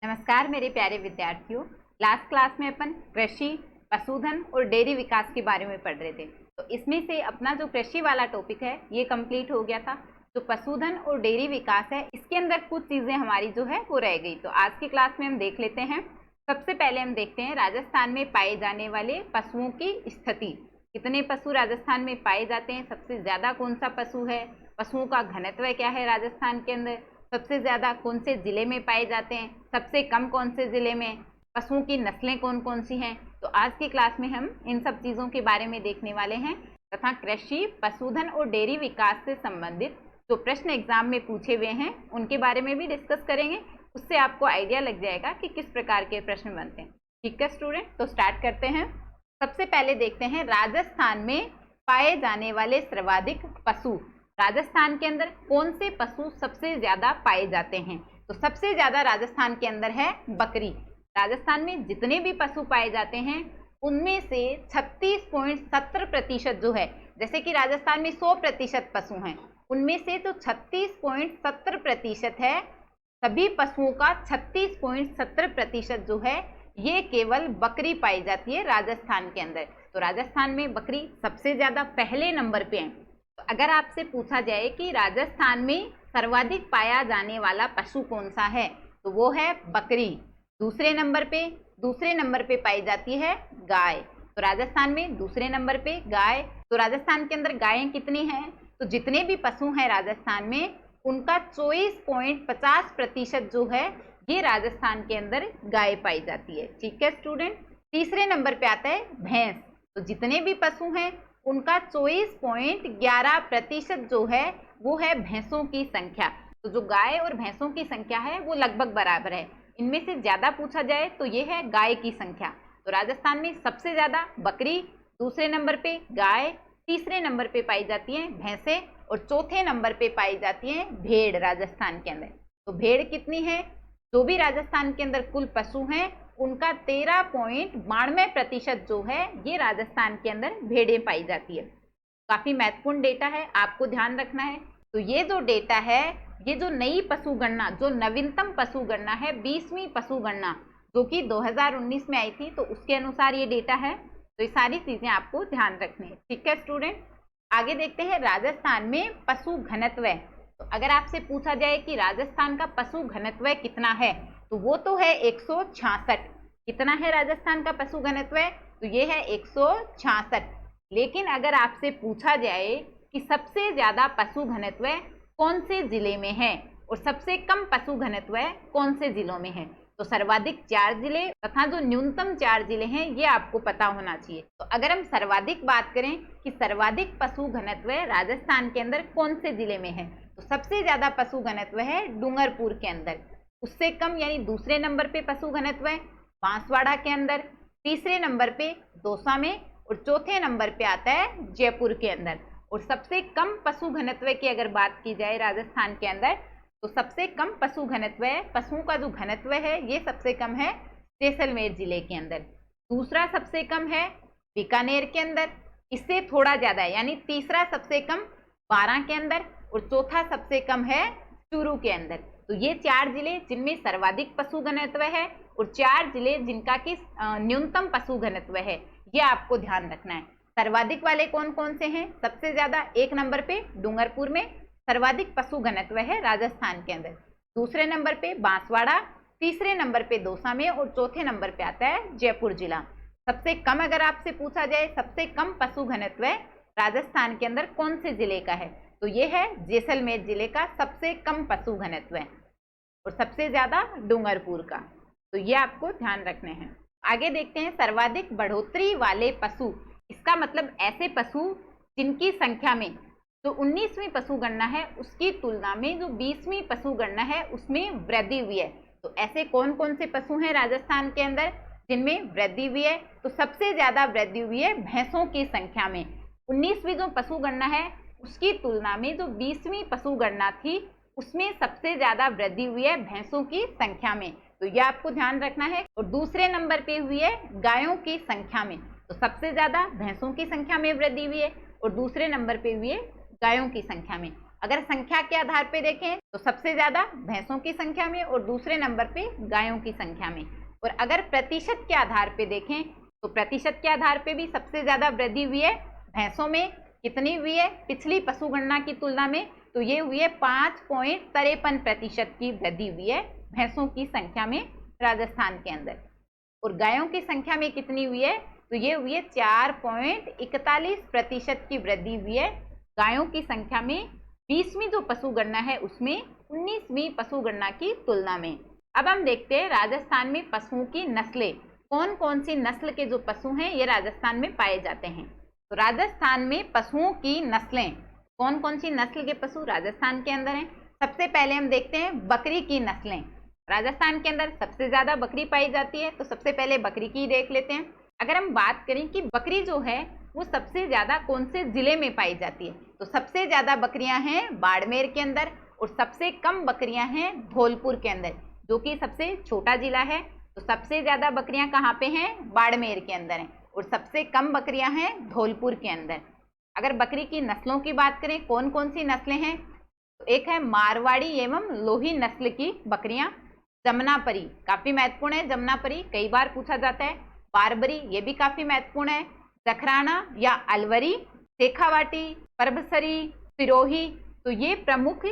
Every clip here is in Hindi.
नमस्कार मेरे प्यारे विद्यार्थियों। लास्ट क्लास में अपन कृषि, पशुधन और डेयरी विकास के बारे में पढ़ रहे थे। तो इसमें से अपना जो कृषि वाला टॉपिक है ये कंप्लीट हो गया था। जो पशुधन और डेयरी विकास है इसके अंदर कुछ चीज़ें हमारी जो है वो रह गई। तो आज की क्लास में हम देख लेते हैं। सबसे पहले हम देखते हैं राजस्थान में पाए जाने वाले पशुओं की स्थिति। कितने पशु राजस्थान में पाए जाते हैं, सबसे ज़्यादा कौन सा पशु है, पशुओं का घनत्व क्या है राजस्थान के अंदर, सबसे ज़्यादा कौन से ज़िले में पाए जाते हैं, सबसे कम कौन से ज़िले में, पशुओं की नस्लें कौन कौन सी हैं। तो आज की क्लास में हम इन सब चीज़ों के बारे में देखने वाले हैं तथा कृषि, पशुधन और डेयरी विकास से संबंधित जो प्रश्न एग्जाम में पूछे हुए हैं उनके बारे में भी डिस्कस करेंगे। उससे आपको आइडिया लग जाएगा कि किस प्रकार के प्रश्न बनते हैं। ठीक है स्टूडेंट, तो स्टार्ट करते हैं। सबसे पहले देखते हैं राजस्थान में पाए जाने वाले सर्वाधिक पशु। राजस्थान के अंदर कौन से पशु सबसे ज्यादा पाए जाते हैं? तो सबसे ज्यादा राजस्थान के अंदर है बकरी। राजस्थान में जितने भी पशु पाए जाते हैं उनमें से 36.70% जो है, जैसे कि राजस्थान में 100% पशु हैं, उनमें से जो 36.70% है, सभी पशुओं का 36.70% जो है ये केवल बकरी पाई जाती है राजस्थान के अंदर। तो राजस्थान में बकरी सबसे ज्यादा पहले नंबर पे है। तो अगर आपसे पूछा जाए कि राजस्थान में सर्वाधिक पाया जाने वाला पशु कौन सा है, तो वो है बकरी। दूसरे नंबर पे पाई जाती है गाय। तो राजस्थान में दूसरे नंबर पे गाय। तो राजस्थान के अंदर गायें कितनी हैं? तो जितने भी पशु हैं राजस्थान में उनका 24.50% जो है ये राजस्थान के अंदर गाय पाई जाती है। ठीक है स्टूडेंट। तीसरे नंबर पे आता है भैंस। तो जितने भी पशु हैं उनका 24.11% जो है वो है भैंसों की संख्या। तो जो गाय और भैंसों की संख्या है वो लगभग बराबर है। इनमें से ज्यादा पूछा जाए तो ये है गाय की संख्या। तो राजस्थान में सबसे ज्यादा बकरी, दूसरे नंबर पे गाय, तीसरे नंबर पे पाई जाती है भैंसे और चौथे नंबर पे पाई जाती है भेड़ राजस्थान के अंदर। तो भेड़ कितनी है? जो भी राजस्थान के अंदर कुल पशु हैं उनका 13.92% जो है ये राजस्थान के अंदर भेड़ें पाई जाती है। काफी महत्वपूर्ण डेटा है, आपको ध्यान रखना है। तो ये जो डेटा है, ये जो नई पशु गणना, जो नवीनतम पशु गणना है, 20वीं पशु गणना जो कि 2019 में आई थी, तो उसके अनुसार ये डेटा है। तो ये सारी चीजें आपको ध्यान रखनी है। ठीक है स्टूडेंट, आगे देखते हैं राजस्थान में पशु घनत्व। तो अगर आपसे पूछा जाए कि राजस्थान का पशु घनत्व कितना है, तो वो तो है 166। कितना है राजस्थान का पशु घनत्व? तो ये है 166। लेकिन अगर आपसे पूछा जाए कि सबसे ज्यादा पशु घनत्व कौन से जिले में है और सबसे कम पशु घनत्व कौन से जिलों में है, तो सर्वाधिक 4 जिले तथा जो न्यूनतम 4 जिले हैं ये आपको पता होना चाहिए। तो अगर हम सर्वाधिक बात करें कि सर्वाधिक पशु घनत्व राजस्थान के अंदर कौन से जिले में है, तो सबसे ज्यादा पशु घनत्व है डूंगरपुर के अंदर। उससे कम यानी दूसरे नंबर पे पशु घनत्व है बांसवाड़ा के अंदर, तीसरे नंबर पे दौसा में और चौथे नंबर पे आता है जयपुर के अंदर। और सबसे कम पशु घनत्व की अगर बात की जाए राजस्थान के अंदर, तो सबसे कम पशु घनत्व है, पशुओं का जो घनत्व है ये सबसे कम है जैसलमेर जिले के अंदर। दूसरा सबसे कम है बीकानेर के अंदर, इससे थोड़ा ज्यादा है यानी तीसरा सबसे कम 12 के अंदर और चौथा सबसे कम है चूरू के अंदर। तो ये 4 जिले जिनमें सर्वाधिक पशु घनत्व है और 4 जिले जिनका कि न्यूनतम पशु घनत्व है, ये आपको ध्यान रखना है। सर्वाधिक वाले कौन कौन से हैं? सबसे ज्यादा 1 नंबर पे डूंगरपुर में सर्वाधिक पशु घनत्व है राजस्थान के अंदर, दूसरे नंबर पे बांसवाड़ा, तीसरे नंबर पे दौसा में और चौथे नंबर पे आता है जयपुर जिला। सबसे कम अगर आपसे पूछा जाए सबसे कम पशु घनत्व राजस्थान के अंदर कौन से जिले का है, तो ये है जैसलमेर जिले का सबसे कम पशु घनत्व है और सबसे ज्यादा डूंगरपुर का। तो ये आपको ध्यान रखने हैं। आगे देखते हैं सर्वाधिक बढ़ोतरी वाले पशु। इसका मतलब ऐसे पशु जिनकी संख्या में जो 19वीं पशु गणना है उसकी तुलना में जो 20वीं पशु गणना है उसमें वृद्धि हुई है। तो ऐसे कौन कौन से पशु हैं राजस्थान के अंदर जिनमें वृद्धि हुई है? तो सबसे ज्यादा वृद्धि हुई है भैंसों की संख्या में। 19वीं जो पशु गणना है उसकी तुलना में जो 20वीं पशु गणना थी उसमें सबसे ज्यादा वृद्धि हुई है भैंसों की संख्या में। तो यह आपको ध्यान रखना है। और दूसरे नंबर पे हुई है गायों की संख्या में। तो सबसे ज्यादा भैंसों की संख्या में वृद्धि हुई है और दूसरे नंबर पे हुई है गायों की संख्या में। अगर संख्या के आधार पे देखें तो सबसे ज्यादा भैंसों की संख्या में और दूसरे नंबर पे गायों की संख्या में। और अगर प्रतिशत के आधार पे देखें तो प्रतिशत के आधार पे भी सबसे ज्यादा वृद्धि हुई है भैंसों में। कितनी हुई है पिछली पशु गणना की तुलना में? तो ये हुई है 5.53% की वृद्धि हुई है भैंसों की संख्या में राजस्थान के अंदर। और गायों की संख्या में कितनी हुई है? तो ये हुई है 4.41% की वृद्धि हुई है गायों की संख्या में 20वीं जो पशु गणना है उसमें 19वीं पशु गणना की तुलना में। अब हम देखते हैं राजस्थान में पशुओं की नस्लें, कौन कौन सी नस्ल के जो पशु हैं ये राजस्थान में पाए जाते हैं। तो राजस्थान में पशुओं की नस्लें, कौन कौन सी नस्ल के पशु राजस्थान के अंदर हैं? सबसे पहले हम देखते हैं बकरी की नस्लें। राजस्थान के अंदर सबसे ज्यादा बकरी पाई जाती है, तो सबसे पहले बकरी की देख लेते हैं। अगर हम बात करें कि बकरी जो है वो सबसे ज्यादा कौन से जिले में पाई जाती है, तो सबसे ज्यादा बकरियां हैं बाड़मेर के अंदर और सबसे कम बकरियां हैं धौलपुर के अंदर, जो कि सबसे छोटा जिला है। तो सबसे ज्यादा बकरियां कहाँ पे हैं? बाड़मेर के अंदर हैं और सबसे कम बकरियां हैं धौलपुर के अंदर। अगर बकरी की नस्लों की बात करें कौन कौन सी नस्लें हैं, तो एक है मारवाड़ी एवं लोही नस्ल की बकरियां, जमनापरी काफी महत्वपूर्ण है, जमनापरी कई बार पूछा जाता है, बारबरी ये भी काफी महत्वपूर्ण है, जखराना या अलवरी, शेखावाटी, परबसरी, सिरोही। तो ये प्रमुख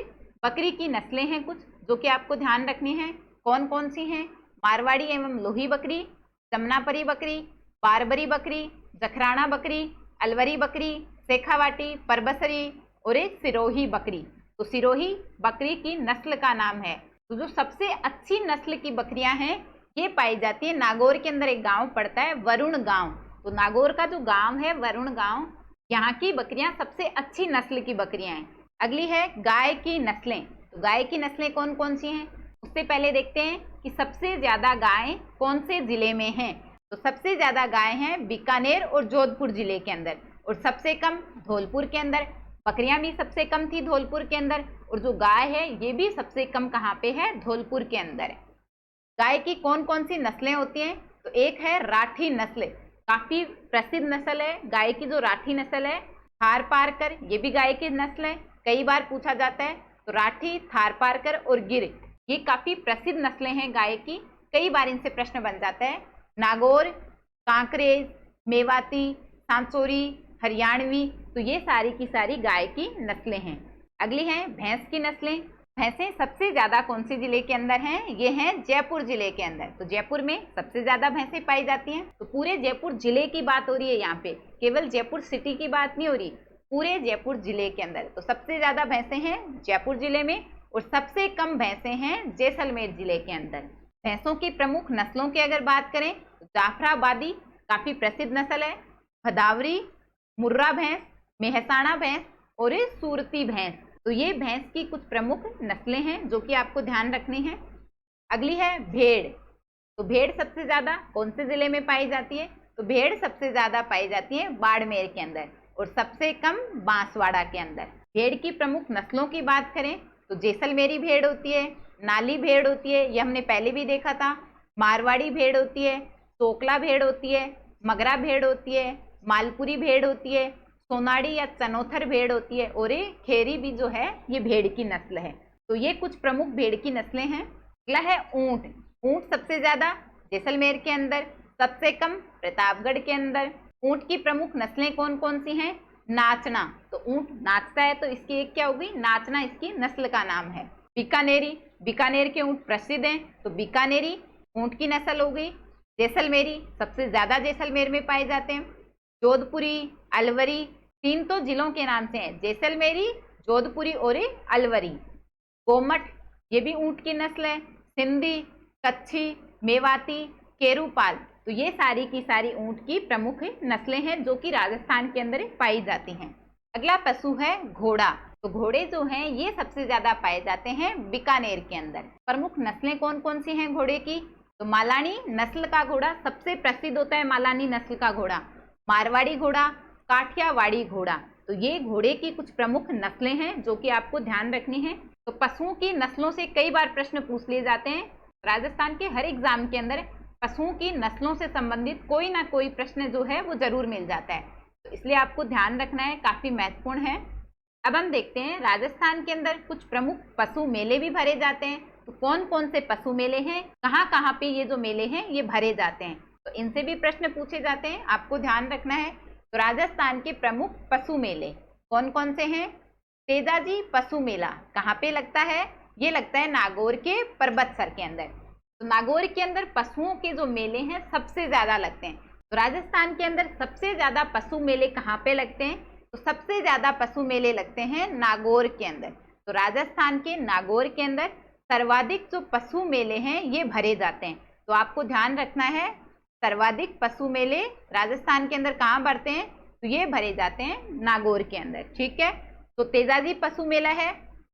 बकरी की नस्लें हैं कुछ जो कि आपको ध्यान रखनी है। कौन कौन सी हैं? मारवाड़ी एवं लोही बकरी, जमनापरी बकरी, बारबरी बकरी, जखराना बकरी, अलवरी बकरी, शेखावाटी, परबसरी और एक सिरोही बकरी। तो सिरोही बकरी की नस्ल का नाम है। तो जो सबसे अच्छी नस्ल की बकरियां हैं ये पाई जाती है नागौर के अंदर, एक गांव पड़ता है वरुण गांव। तो नागौर का जो गांव है वरुण गांव, यहाँ की बकरियां सबसे अच्छी नस्ल की बकरियां हैं। अगली है गाय की नस्लें। तो गाय की नस्लें कौन कौन सी हैं? उससे पहले देखते हैं कि सबसे ज्यादा गाय कौन से जिले में हैं। तो सबसे ज्यादा गाय हैं बीकानेर और जोधपुर जिले के अंदर और सबसे कम धौलपुर के अंदर। बकरियां भी सबसे कम थी धौलपुर के अंदर और जो गाय है ये भी सबसे कम कहाँ पे है? धौलपुर के अंदर। गाय की कौन कौन सी नस्लें होती हैं? तो एक है राठी नस्ल, काफी प्रसिद्ध नस्ल है गाय की जो राठी नस्ल है। थारपारकर ये भी गाय की नस्ल है, कई बार पूछा जाता है। तो राठी, थारपारकर और गिर ये काफी प्रसिद्ध नस्लें हैं गाय की, कई बार इनसे प्रश्न बन जाता है। नागौर, कांकरेज, मेवाती, सांचौरी, हरियाणवी, तो ये सारी की सारी गाय की नस्लें हैं। अगली है भैंस की नस्लें। भैंसें सबसे ज्यादा कौन से जिले के अंदर हैं? ये हैं जयपुर जिले के अंदर। तो जयपुर में सबसे ज्यादा भैंसें पाई जाती हैं। तो पूरे जयपुर जिले की बात हो रही है यहाँ पे, केवल जयपुर सिटी की बात नहीं हो रही, पूरे जयपुर जिले के अंदर। तो सबसे ज्यादा भैंसें हैं जयपुर जिले में और सबसे कम भैंसें हैं जैसलमेर जिले के अंदर। भैंसों की प्रमुख नस्लों की अगर बात करें तो जाफराबादी काफी प्रसिद्ध नस्ल है, भदावरी, मुर्रा भैंस, मेहसाणा भैंस और सूरती भैंस। तो ये भैंस की कुछ प्रमुख नस्लें हैं जो कि आपको ध्यान रखनी है। अगली है भेड़। तो भेड़ सबसे ज्यादा कौन से जिले में पाई जाती है? तो भेड़ सबसे ज्यादा पाई जाती है बाड़मेर के अंदर और सबसे कम बांसवाड़ा के अंदर। भेड़ की प्रमुख नस्लों की बात करें तो जैसलमेरी भेड़ होती है, नाली भेड़ होती है, ये हमने पहले भी देखा था, मारवाड़ी भेड़ होती है, सोकला भेड़ होती है, मगरा भेड़ होती है, मालपुरी भेड़ होती है, सोनाड़ी या चनौथर भेड़ होती है और ये खेरी भी जो है ये भेड़ की नस्ल है। तो ये कुछ प्रमुख भेड़ की नस्लें हैं। अगला है ऊंट। ऊंट सबसे ज्यादा जैसलमेर के अंदर, सबसे कम प्रतापगढ़ के अंदर। ऊंट की प्रमुख नस्लें कौन कौन सी हैं? नाचना, तो ऊंट नाचता है तो इसकी एक क्या होगी? नाचना इसकी नस्ल का नाम है। बीकानेरी, बीकानेर के ऊंट प्रसिद्ध हैं तो बीकानेरी ऊंट की नस्ल हो गई। जैसलमेरी सबसे ज्यादा जैसलमेर में पाए जाते हैं। जोधपुरी, अलवरी, तीन तो जिलों के नाम से हैं, जैसलमेरी, जोधपुरी और अलवरी। गोमट ये भी ऊंट की नस्ल है। सिंधी, कच्छी, मेवाती, केरूपाल, तो ये सारी की सारी ऊंट की प्रमुख नस्लें हैं जो कि राजस्थान के अंदर पाई जाती हैं। अगला पशु है घोड़ा। तो घोड़े जो हैं ये सबसे ज्यादा पाए जाते हैं बीकानेर के अंदर। प्रमुख नस्लें कौन कौन सी हैं घोड़े की? तो मालानी नस्ल का घोड़ा सबसे प्रसिद्ध होता है, मालानी नस्ल का घोड़ा। मारवाड़ी घोड़ा, काठियावाड़ी घोड़ा, तो ये घोड़े की कुछ प्रमुख नस्लें हैं जो कि आपको ध्यान रखनी है। तो पशुओं की नस्लों से कई बार प्रश्न पूछ लिए जाते हैं। राजस्थान के हर एग्जाम के अंदर पशुओं की नस्लों से संबंधित कोई ना कोई प्रश्न जो है वो जरूर मिल जाता है, तो इसलिए आपको ध्यान रखना है, काफी महत्वपूर्ण है। अब हम देखते हैं राजस्थान के अंदर कुछ प्रमुख पशु मेले भी भरे जाते हैं। तो कौन कौन से पशु मेले हैं, कहाँ कहाँ पे ये जो मेले हैं ये भरे जाते हैं, तो इनसे भी प्रश्न पूछे जाते हैं, आपको ध्यान रखना है। तो राजस्थान के प्रमुख पशु मेले कौन कौन से हैं? तेजाजी पशु मेला कहाँ पे लगता है? ये लगता है नागौर के परबतसर के अंदर। तो नागौर के अंदर पशुओं के जो मेले हैं सबसे ज्यादा लगते हैं। तो राजस्थान के अंदर सबसे ज्यादा पशु मेले कहाँ पे लगते हैं? तो सबसे ज्यादा पशु मेले लगते हैं नागौर के अंदर। तो राजस्थान के नागौर के अंदर सर्वाधिक जो पशु मेले हैं ये भरे जाते हैं। तो आपको ध्यान रखना है, सर्वाधिक पशु मेले राजस्थान के अंदर कहाँ भरते हैं? तो ये भरे जाते हैं नागौर के अंदर, ठीक है। तो तेजाजी पशु मेला है,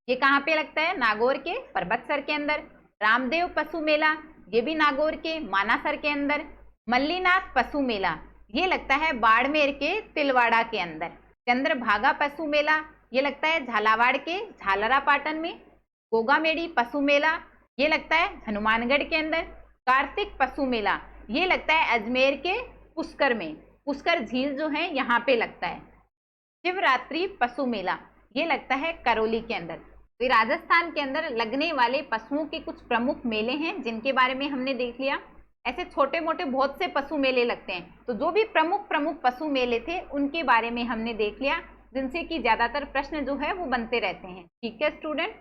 ये कहाँ पे लगता है? नागौर के परबतसर के अंदर। रामदेव पशु मेला, ये भी नागौर के मानासर के अंदर। मल्लीनाथ पशु मेला, ये लगता है बाड़मेर के तिलवाड़ा के अंदर। चंद्रभागा पशु मेला, ये लगता है झालावाड़ के झालरा पाटन में। गोगामेड़ी पशु मेला, ये लगता है हनुमानगढ़ के अंदर। कार्तिक पशु मेला, ये लगता है अजमेर के पुष्कर में, पुष्कर झील जो है यहाँ पे लगता है। शिवरात्रि पशु मेला, ये लगता है करौली के अंदर। तो राजस्थान के अंदर लगने वाले पशुओं के कुछ प्रमुख मेले हैं जिनके बारे में हमने देख लिया। ऐसे छोटे मोटे बहुत से पशु मेले लगते हैं, तो जो भी प्रमुख पशु मेले थे उनके बारे में हमने देख लिया, जिनसे कि ज्यादातर प्रश्न जो है वो बनते रहते हैं, ठीक है स्टूडेंट।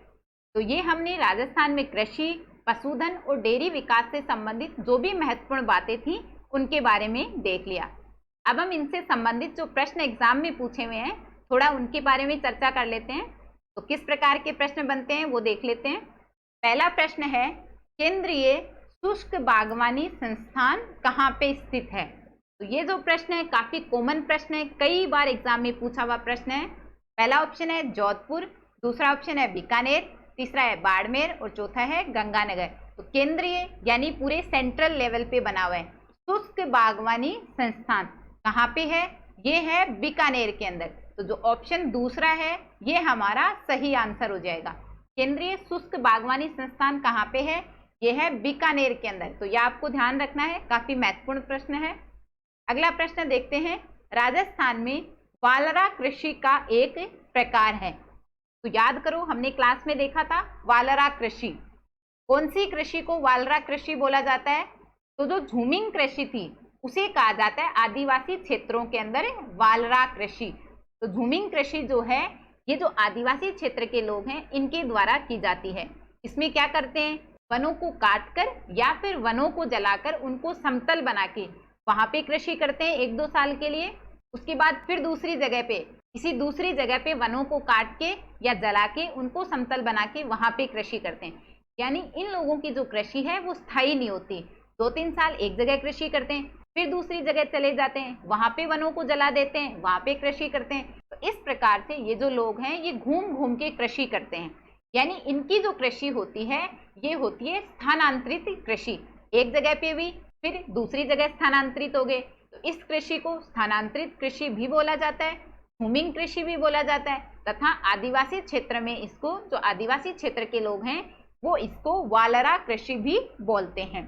तो ये हमने राजस्थान में कृषि, पशुधन और डेयरी विकास से संबंधित जो भी महत्वपूर्ण बातें थी उनके बारे में देख लिया। अब हम इनसे संबंधित जो प्रश्न एग्जाम में पूछे हुए हैं थोड़ा उनके बारे में चर्चा कर लेते हैं। तो किस प्रकार के प्रश्न बनते हैं वो देख लेते हैं। पहला प्रश्न है, केंद्रीय शुष्क बागवानी संस्थान कहाँ पे स्थित है? तो ये जो प्रश्न है काफी कॉमन प्रश्न है, कई बार एग्जाम में पूछा हुआ प्रश्न है। पहला ऑप्शन है जोधपुर, दूसरा ऑप्शन है बीकानेर, तीसरा है बाड़मेर और चौथा है गंगानगर। तो केंद्रीय यानी पूरे सेंट्रल लेवल पे बना हुआ है। शुष्क बागवानी संस्थान कहाँ पे है? ये है बीकानेर के अंदर। तो जो ऑप्शन दूसरा है ये हमारा सही आंसर हो जाएगा। केंद्रीय शुष्क बागवानी संस्थान कहाँ पे है? ये है बीकानेर के अंदर। तो यह आपको ध्यान रखना है, काफी महत्वपूर्ण प्रश्न है। अगला प्रश्न देखते हैं, राजस्थान में वालरा कृषि का एक प्रकार है। तो याद करो हमने क्लास में देखा था वालरा कृषि। कौन सी कृषि को वालरा कृषि बोला जाता है? तो जो झूमिंग कृषि थी उसे कहा जाता है आदिवासी क्षेत्रों के अंदर वालरा कृषि। तो झूमिंग कृषि जो है ये जो आदिवासी क्षेत्र के लोग हैं इनके द्वारा की जाती है। इसमें क्या करते हैं? वनों को काटकर या फिर वनों को जलाकर उनको समतल बना के वहां पे कृषि करते हैं 1-2 साल के लिए। उसके बाद फिर दूसरी जगह पे किसी दूसरी जगह पे वनों को काट के या जला के उनको समतल बना के वहां पे कृषि करते हैं। यानी इन लोगों की जो कृषि है वो स्थायी नहीं होती। 2-3 साल एक जगह कृषि करते हैं, फिर दूसरी जगह चले जाते हैं, वहां पे वनों को जला देते हैं, वहां पे कृषि करते हैं। तो इस प्रकार से ये जो लोग हैं ये घूम घूम के कृषि करते हैं। यानी इनकी जो कृषि होती है ये होती है स्थानांतरित कृषि। एक जगह पे भी फिर दूसरी जगह स्थानांतरित हो गए, तो इस कृषि को स्थानांतरित कृषि भी बोला जाता है, झूमिंग कृषि भी बोला जाता है, तथा आदिवासी क्षेत्र में इसको जो आदिवासी क्षेत्र के लोग हैं वो इसको वालरा कृषि भी बोलते हैं।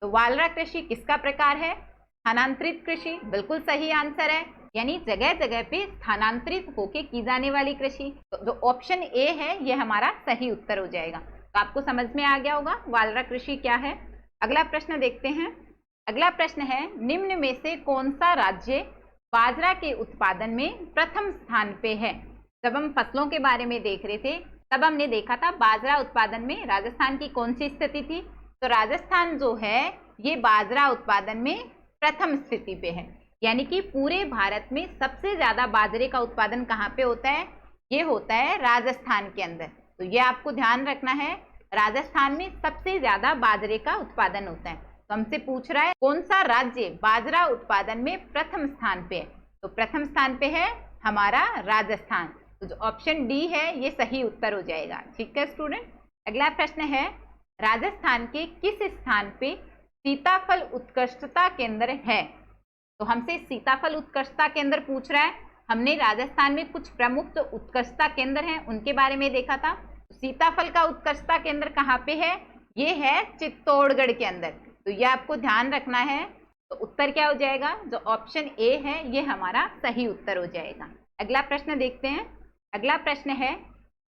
तो वालरा कृषि किसका प्रकार है? स्थानांतरित कृषि, बिल्कुल सही आंसर है। यानी जगह जगह पे स्थानांतरित होके की जाने वाली कृषि। तो जो ऑप्शन ए है ये हमारा सही उत्तर हो जाएगा। तो आपको समझ में आ गया होगा वालरा कृषि क्या है। अगला प्रश्न देखते हैं। अगला प्रश्न है, निम्न में से कौन सा राज्य बाजरा के उत्पादन में प्रथम स्थान पे है? जब हम फसलों के बारे में देख रहे थे तब हमने देखा था बाजरा उत्पादन में राजस्थान की कौन सी स्थिति थी। तो राजस्थान जो है ये बाजरा उत्पादन में प्रथम स्थिति पे है। यानी कि पूरे भारत में सबसे ज्यादा बाजरे का उत्पादन कहाँ पे होता है? ये होता है राजस्थान के अंदर। तो ये आपको ध्यान रखना है, राजस्थान में सबसे ज्यादा बाजरे का उत्पादन होता है। तो हमसे पूछ रहा है कौन सा राज्य बाजरा उत्पादन में प्रथम स्थान पे है? तो प्रथम स्थान पे है हमारा राजस्थान। तो जो ऑप्शन डी है ये सही उत्तर हो जाएगा। ठीक है स्टूडेंट। अगला प्रश्न है, राजस्थान के किस स्थान पे सीताफल उत्कृष्टता केंद्र है? तो हमसे सीताफल उत्कृष्टता केंद्र पूछ रहा है। हमने राजस्थान में कुछ प्रमुख जो उत्कृष्टता केंद्र हैं उनके बारे में देखा था। सीताफल का उत्कृष्टता केंद्र कहाँ पे है? ये है चित्तौड़गढ़ के अंदर। तो ये आपको ध्यान रखना है। तो उत्तर क्या हो जाएगा? जो ऑप्शन ए है ये हमारा सही उत्तर हो जाएगा। अगला प्रश्न देखते हैं। अगला प्रश्न है,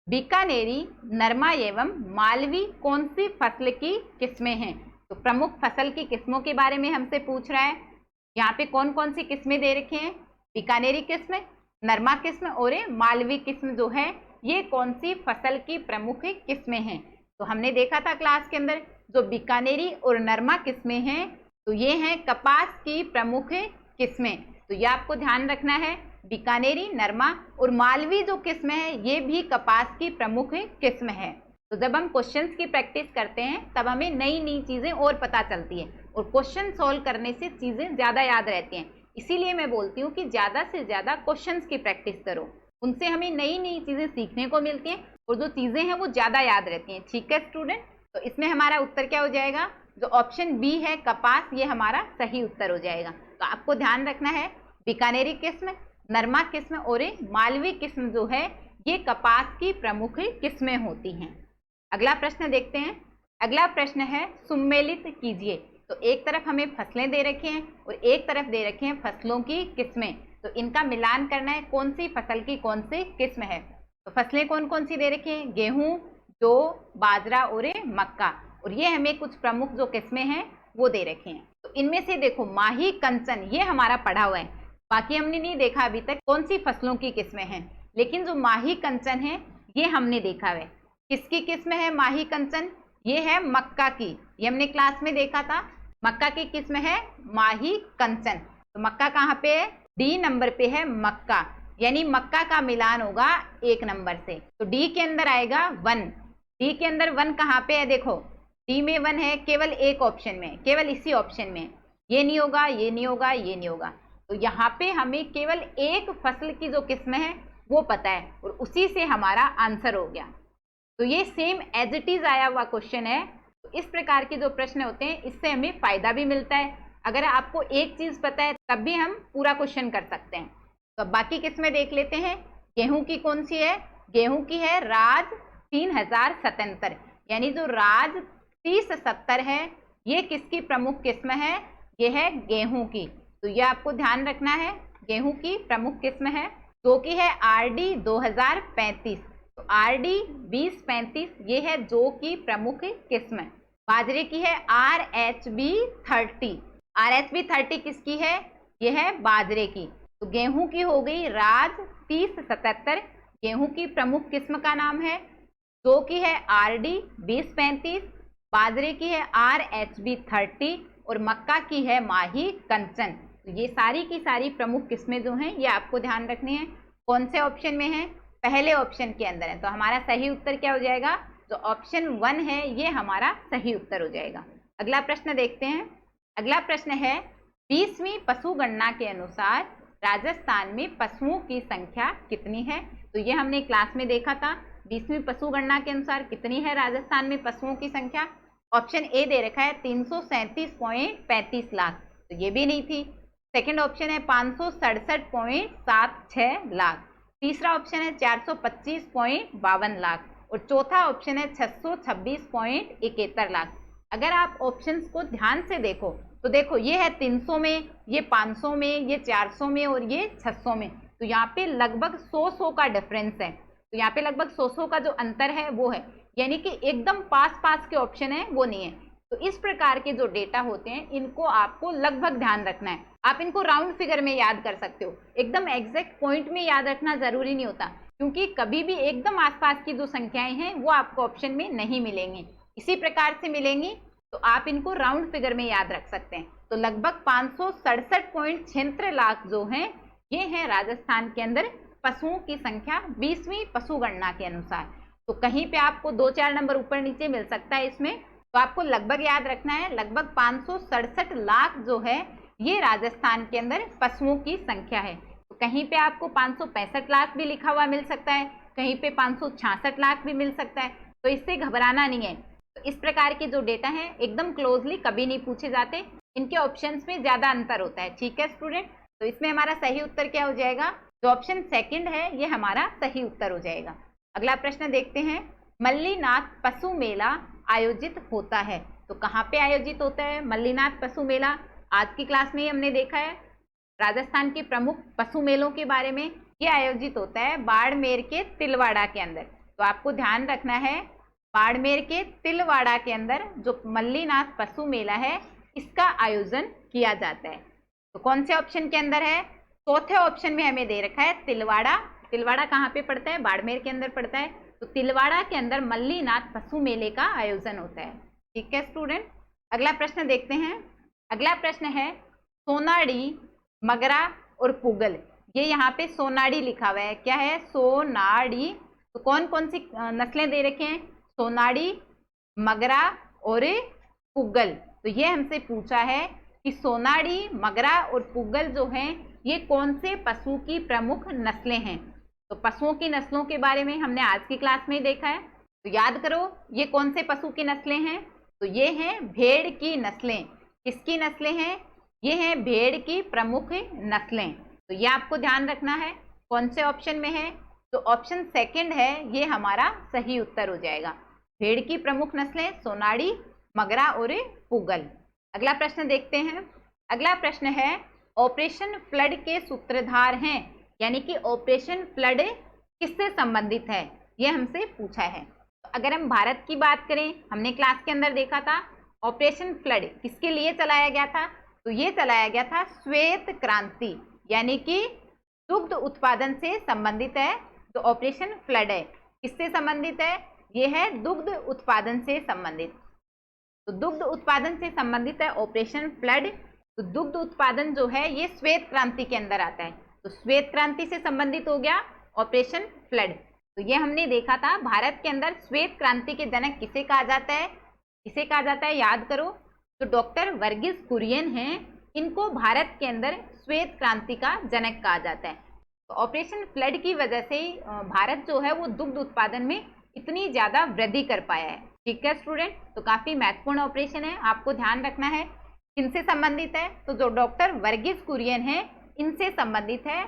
बीकानेरी, नरमा एवं मालवी कौन सी फसल की किस्में हैं? तो प्रमुख फसल की किस्मों के बारे में हमसे पूछ रहा है। यहाँ पे कौन कौन सी किस्में दे रखे हैं? बीकानेरी किस्म, नरमा किस्म और मालवी किस्म जो है, ये कौन सी फसल की प्रमुख किस्में हैं? तो हमने देखा था क्लास के अंदर, जो बीकानेरी और नरमा किस्में हैं तो ये हैं कपास की प्रमुख किस्में। तो ये आपको ध्यान रखना है, बीकानेरी, नरमा और मालवी जो किस्म है ये भी कपास की प्रमुख किस्म है। तो जब हम क्वेश्चंस की प्रैक्टिस करते हैं तब हमें नई नई चीजें और पता चलती है और क्वेश्चन सॉल्व करने से चीजें ज्यादा याद रहती हैं। इसीलिए मैं बोलती हूँ कि ज्यादा से ज्यादा क्वेश्चंस की प्रैक्टिस करो, उनसे हमें नई नई चीजें सीखने को मिलती हैं और जो चीजें हैं वो ज्यादा याद रहती हैं। ठीक है स्टूडेंट, तो इसमें हमारा उत्तर क्या हो जाएगा? जो ऑप्शन बी है कपास, ये हमारा सही उत्तर हो जाएगा। तो आपको ध्यान रखना है, बीकानेरी किस्म, नरमा किस्म और मालवी किस्म जो है ये कपास की प्रमुख किस्में होती हैं। अगला प्रश्न देखते हैं। अगला प्रश्न है, सुमेलित कीजिए। तो एक तरफ हमें फसलें दे रखी हैं और एक तरफ दे रखे हैं फसलों की किस्में, तो इनका मिलान करना है, कौन सी फसल की कौन सी किस्म है। तो फसलें कौन कौन सी दे रखी हैं? गेहूं, जौ, बाजरा और मक्का, और ये हमें कुछ प्रमुख जो किस्में हैं वो दे रखे हैं। तो इनमें से देखो माही, कंचन, ये हमारा पढ़ा हुआ है, बाकी हमने नहीं देखा अभी तक कौन सी फसलों की किस्में हैं, लेकिन जो माही कंचन है ये हमने देखा है। किसकी किस्म है माही कंचन? ये है मक्का की, ये हमने क्लास में देखा था। मक्का की किस्म है माही कंचन। तो मक्का कहाँ पे है? डी नंबर पे है मक्का, यानी मक्का का मिलान होगा 1 नंबर से। तो डी के अंदर आएगा 1। डी के अंदर 1 कहाँ पे है? देखो डी में 1 है केवल एक ऑप्शन में, केवल इसी ऑप्शन में। ये नहीं होगा, ये नहीं होगा, ये नहीं होगा। तो यहाँ पे हमें केवल एक फसल की जो किस्म है वो पता है और उसी से हमारा आंसर हो गया। तो ये सेम एज इट इज आया हुआ क्वेश्चन है। तो इस प्रकार के जो प्रश्न होते हैं इससे हमें फायदा भी मिलता है। अगर आपको एक चीज पता है तब भी हम पूरा क्वेश्चन कर सकते हैं। तो बाकी किस्में देख लेते हैं। गेहूं की कौन सी है? गेहूं की है राज 3077, यानी जो राज 3070 है ये किसकी प्रमुख किस्म है? ये है गेहूं की। तो ये आपको ध्यान रखना है, गेहूं की प्रमुख किस्म है। जो की है आरडी 2035। तो आरडी 2035 ये है जो की प्रमुख किस्म। बाजरे की है आरएचबी 30। आरएचबी 30 किसकी है? ये है बाजरे की। तो गेहूं की हो गई राज 3077, गेहूं की प्रमुख किस्म का नाम है। जो की है आरडी 2035, बाजरे की है आरएचबी 30 और मक्का की है माही कंचन। तो ये सारी की सारी प्रमुख किस्में जो हैं ये आपको ध्यान रखनी है। कौन से ऑप्शन में है? पहले ऑप्शन के अंदर है। तो हमारा सही उत्तर क्या हो जाएगा? जो ऑप्शन 1 है ये हमारा सही उत्तर हो जाएगा। अगला प्रश्न देखते हैं। अगला प्रश्न है, 20वीं पशु गणना के अनुसार राजस्थान में पशुओं की संख्या कितनी है? तो ये हमने क्लास में देखा था। 20वीं पशु गणना के अनुसार कितनी है राजस्थान में पशुओं की संख्या? ऑप्शन ए दे रखा है 337.35 लाख, तो ये भी नहीं थी। सेकंड ऑप्शन है 567.76 लाख, तीसरा ऑप्शन है 425.52 लाख और चौथा ऑप्शन है 626.71 लाख। अगर आप ऑप्शंस को ध्यान से देखो तो देखो ये है 300 में, ये 500 में, ये 400 में और ये 600 में। तो यहाँ पे लगभग 100 का डिफरेंस है। तो यहाँ पे लगभग 100 का जो अंतर है वो है, यानी कि एकदम पास पास के ऑप्शन है वो नहीं है। तो इस प्रकार के जो डेटा होते हैं इनको आपको लगभग ध्यान रखना है। आप इनको राउंड फिगर में याद कर सकते हो, एकदम एग्जैक्ट पॉइंट में याद रखना जरूरी नहीं होता, क्योंकि कभी भी एकदम आसपास की जो संख्याएं हैं वो आपको ऑप्शन में नहीं मिलेंगी, इसी प्रकार से मिलेंगी। तो आप इनको राउंड फिगर में याद रख सकते हैं। तो लगभग 567.76 लाख जो हैं ये हैं राजस्थान के अंदर पशुओं की संख्या 20वीं पशु गणना के अनुसार। तो कहीं पे आपको 2-4 नंबर ऊपर नीचे मिल सकता है इसमें, तो आपको लगभग याद रखना है लगभग 567 लाख जो है ये राजस्थान के अंदर पशुओं की संख्या है। तो कहीं पे आपको 565 लाख भी लिखा हुआ मिल सकता है, कहीं पे 566 लाख भी मिल सकता है, तो इससे घबराना नहीं है। तो इस प्रकार के जो डेटा है एकदम क्लोजली कभी नहीं पूछे जाते, इनके ऑप्शंस में ज्यादा अंतर होता है। ठीक है स्टूडेंट, तो इसमें हमारा सही उत्तर क्या हो जाएगा? जो ऑप्शन सेकंड है ये हमारा सही उत्तर हो जाएगा। अगला प्रश्न देखते हैं। मल्लीनाथ पशु मेला आयोजित होता है, तो कहाँ पे आयोजित होता है मल्लीनाथ पशु मेला? आज की क्लास में ही हमने देखा है राजस्थान के प्रमुख पशु मेलों के बारे में। ये आयोजित होता है बाड़मेर के तिलवाड़ा के अंदर। तो आपको ध्यान रखना है, बाड़मेर के तिलवाड़ा के अंदर जो मल्लीनाथ पशु मेला है इसका आयोजन किया जाता है। तो कौन से ऑप्शन के अंदर है? चौथे ऑप्शन में हमें दे रखा है तिलवाड़ा। तिलवाड़ा कहाँ पे पड़ता है? बाड़मेर के अंदर पड़ता है। तो तिलवाड़ा के अंदर मल्लीनाथ पशु मेले का आयोजन होता है। ठीक है स्टूडेंट, अगला प्रश्न देखते हैं। अगला प्रश्न है सोनाड़ी, मगरा और पुगल। ये यहाँ पे सोनाड़ी लिखा हुआ है, क्या है? सोनाड़ी। तो कौन कौन सी नस्लें दे रखे हैं? सोनाड़ी, मगरा और पुगल। तो ये हमसे पूछा है कि सोनाड़ी, मगरा और पुगल जो हैं ये कौन से पशु की प्रमुख नस्लें हैं। तो पशुओं की नस्लों के बारे में हमने आज की क्लास में देखा है। तो याद करो ये कौन से पशु की नस्लें हैं? तो ये हैं भेड़ की नस्लें। किसकी नस्लें हैं? ये हैं भेड़ की प्रमुख नस्लें। तो ये आपको ध्यान रखना है कौन से ऑप्शन में है। तो ऑप्शन सेकंड है ये हमारा सही उत्तर हो जाएगा। भेड़ की प्रमुख नस्लें सोनाड़ी, मगरा और पुगल। अगला प्रश्न देखते हैं। अगला प्रश्न है ऑपरेशन फ्लड के सूत्रधार हैं, यानी कि ऑपरेशन फ्लड किससे संबंधित है, यह हमसे पूछा है। तो अगर हम भारत की बात करें, हमने क्लास के अंदर देखा था ऑपरेशन फ्लड किसके लिए चलाया गया था। तो ये चलाया गया था श्वेत क्रांति, यानी कि दुग्ध उत्पादन से संबंधित है। तो ऑपरेशन फ्लड है किससे संबंधित है? ये है दुग्ध उत्पादन से संबंधित। तो दुग्ध उत्पादन से संबंधित है ऑपरेशन फ्लड। तो दुग्ध उत्पादन जो है ये श्वेत क्रांति के अंदर आता है। तो श्वेत क्रांति से संबंधित हो गया ऑपरेशन फ्लड। तो ये हमने देखा था भारत के अंदर श्वेत क्रांति के जनक किसे कहा जाता है? किसे कहा जाता है याद करो। तो डॉक्टर वर्गीस कुरियन हैं, इनको भारत के अंदर श्वेत क्रांति का जनक कहा जाता है। तो ऑपरेशन फ्लड की वजह से भारत जो है वो दुग्ध उत्पादन में इतनी ज़्यादा वृद्धि कर पाया है। ठीक है स्टूडेंट, तो काफ़ी महत्वपूर्ण ऑपरेशन है, आपको ध्यान रखना है। किनसे संबंधित है? तो जो डॉक्टर वर्गीस कुरियन है इनसे संबंधित है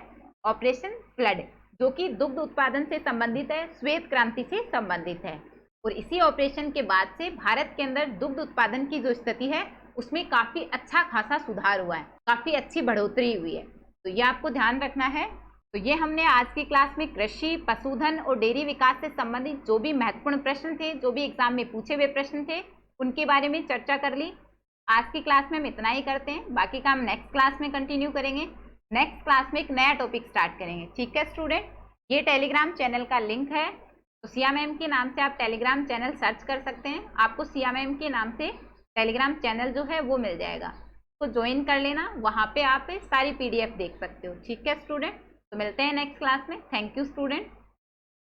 ऑपरेशन फ्लड, जो कि दुग्ध उत्पादन से संबंधित है, श्वेत क्रांति से संबंधित है। और इसी ऑपरेशन के बाद से भारत के अंदर दुग्ध उत्पादन की जो स्थिति है उसमें काफ़ी अच्छा खासा सुधार हुआ है, काफ़ी अच्छी बढ़ोतरी हुई है। तो ये आपको ध्यान रखना है। तो ये हमने आज की क्लास में कृषि, पशुधन और डेयरी विकास से संबंधित जो भी महत्वपूर्ण प्रश्न थे, जो भी एग्जाम में पूछे हुए प्रश्न थे, उनके बारे में चर्चा कर ली। आज की क्लास में हम इतना ही करते हैं, बाकी का हम नेक्स्ट क्लास में कंटिन्यू करेंगे। नेक्स्ट क्लास में एक नया टॉपिक स्टार्ट करेंगे। ठीक है स्टूडेंट, ये टेलीग्राम चैनल का लिंक है, तो सिया मैम के नाम से आप टेलीग्राम चैनल सर्च कर सकते हैं, आपको सिया मैम के नाम से टेलीग्राम चैनल जो है वो मिल जाएगा। तो ज्वाइन कर लेना, वहाँ पे आप सारी PDF देख सकते हो। ठीक है स्टूडेंट, तो मिलते हैं नेक्स्ट क्लास में। Thank you student.